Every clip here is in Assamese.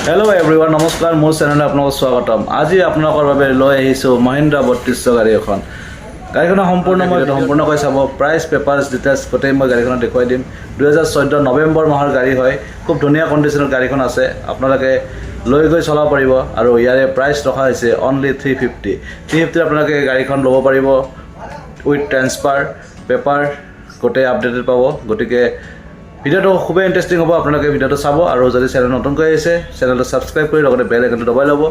হেল্ল' এভৰিৱান, নমস্কাৰ। মোৰ চেনেললৈ আপোনালোকক স্বাগতম। আজি আপোনালোকৰ বাবে লৈ আহিছোঁ মহিন্দ্ৰা 3200 গাড়ী এখন। গাড়ীখনৰ সম্পূৰ্ণকৈ চাব, প্ৰাইচ, পেপাৰ্ছ, ডিটেইলছ গোটেই মই গাড়ীখনত দেখুৱাই দিম। 2014 নৱেম্বৰ মাহৰ গাড়ী হয়, খুব ধুনীয়া কণ্ডিশ্যনত গাড়ীখন আছে। আপোনালোকে লৈ গৈ চলাব পাৰিব আৰু ইয়াৰে প্ৰাইচ ৰখা হৈছে অনলি 350। 350 আপোনালোকে গাড়ীখন ল'ব পাৰিব উইথ ট্ৰেন্সফাৰ, পেপাৰ গোটেই আপডেটেড পাব। গতিকে ভিডিঅ'টো খুবেই ইণ্টাৰেষ্টিং হ'ব, আপোনালোকে ভিডিঅ'টো চাব। আৰু যদি চেনেল নতুনকৈ আহিছে, চেনেলটো ছাবস্ক্ৰাইব কৰি লগতে বেল আইকনটো দবাই ল'ব,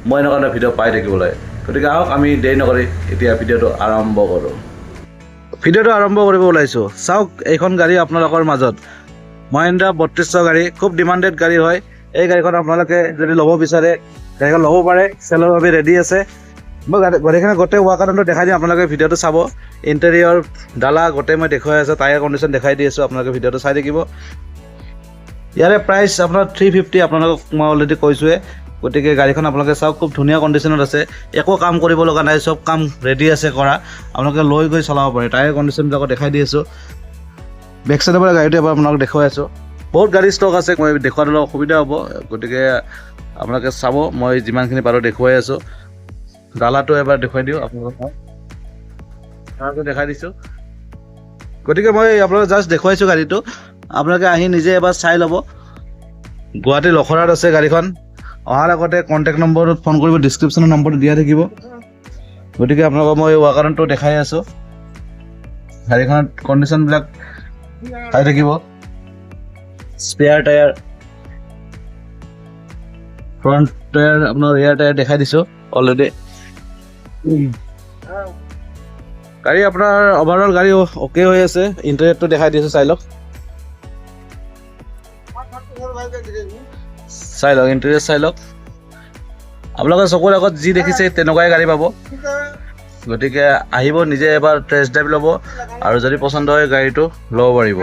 মই এনেকুৱা ভিডিঅ' পাই থাকিবলৈ। গতিকে আহক, আমি দেৰি নকৰি এতিয়া ভিডিঅ'টো আৰম্ভ কৰোঁ। ভিডিঅ'টো আৰম্ভ কৰিব ওলাইছোঁ। চাওক, এইখন গাড়ী আপোনালোকৰ মাজত মহিন্দ্ৰা 3200 গাড়ী, খুব ডিমাণ্ডেড গাড়ী হয়। এই গাড়ীখন আপোনালোকে যদি ল'ব বিচাৰে, গাড়ীখন ল'ব পাৰে, চেলৰ বাবে ৰেডি আছে। মই গাড়ীখনৰ গোটেই ৱাকাৰণটো দেখাই দিম, আপোনালোকে ভিডিঅ'টো চাব। ইণ্টেৰিয়ৰ, ডালা গোটেই মই দেখুৱাই আছোঁ, টায়াৰ কণ্ডিশ্যন দেখাই দি আছোঁ, আপোনালোকে ভিডিঅ'টো চাই থাকিব। ইয়াৰে প্ৰাইচ আপোনাৰ 350, আপোনালোকক মই অলৰেডি কৈছোঁৱে। গতিকে গাড়ীখন আপোনালোকে চাওক, খুব ধুনীয়া কণ্ডিশ্যনত আছে, একো কাম কৰিব লগা নাই, চব কাম ৰেডি আছে কৰা। আপোনালোকে লৈ গৈ চলাব পাৰে। টায়াৰ কণ্ডিশ্যনবিলাকো দেখাই দি আছোঁ। বেক চাইডৰ পৰা গাড়ীটো এবাৰ আপোনালোকক দেখুৱাই আছোঁ। বহুত গাড়ী ষ্টক আছে, মই দেখুৱাত অলপ অসুবিধা হ'ব, গতিকে আপোনালোকে চাব। মই যিমানখিনি পাৰোঁ দেখুৱাই আছোঁ। ডালাটো এবাৰ দেখুৱাই দিওঁ আপোনালোকক, দেখাই দিছোঁ। গতিকে মই আপোনালোকক জাষ্ট দেখুৱাইছোঁ গাড়ীটো, আপোনালোকে আহি নিজে এবাৰ চাই ল'ব। গুৱাহাটী লখৰাত আছে গাড়ীখন। অহাৰ আগতে কণ্টেক্ট নম্বৰত ফোন কৰিব, ডিছক্ৰিপশ্যনৰ নম্বৰটো দিয়া থাকিব। গতিকে আপোনালোকক মই ৱাকাৰণটো দেখাই আছোঁ। গাড়ীখনৰ কণ্ডিশ্যনবিলাক চাই থাকিব। স্পেয়াৰ টায়াৰ, ফ্ৰণ্ট টায়াৰ, আপোনাৰ ৰিয়াৰ টায়াৰ দেখাই দিছোঁ অলৰেডি। গাড়ী আপোনাৰ অভাৰঅল গাড়ী অ'কে হৈ আছে। ইণ্টেৰিয়ৰটো দেখাই দিছোঁ, চাই লওক। ইণ্টেৰিয়ৰ চাই লওক। আপোনালোকে চকুৰ আগত যি দেখিছে তেনেকুৱাই গাড়ী পাব। গতিকে আহিব, নিজে এবাৰ টেষ্ট ড্ৰাইভ ল'ব, আৰু যদি পচন্দ হয় গাড়ীটো ল'ব পাৰিব।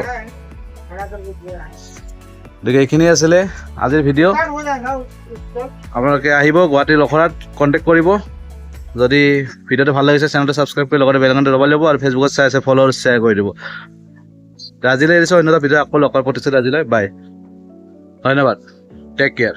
গতিকে এইখিনি আছিলে আজিৰ ভিডিঅ'। আপোনালোকে আহিব গুৱাহাটী লখৰাত, কণ্টেক্ট কৰিব। যদি ভিডিঅ'টো ভাল লাগিছে, চেনেলটো ছাবস্ক্ৰাইব কৰি লগতে বেল আইকনটো দবাই ল'ব, আৰু ফেচবুকত চাই আছে ফ'ল' আৰু শ্বেয়াৰ কৰি দিব। আজিলৈ এৰিছোঁ, অন্য এটা ভিডিঅ' আকৌ লগ কৰাৰ প্ৰতিশ্ৰুতি আজিলৈ। বাই, ধন্যবাদ, টেক কেয়াৰ।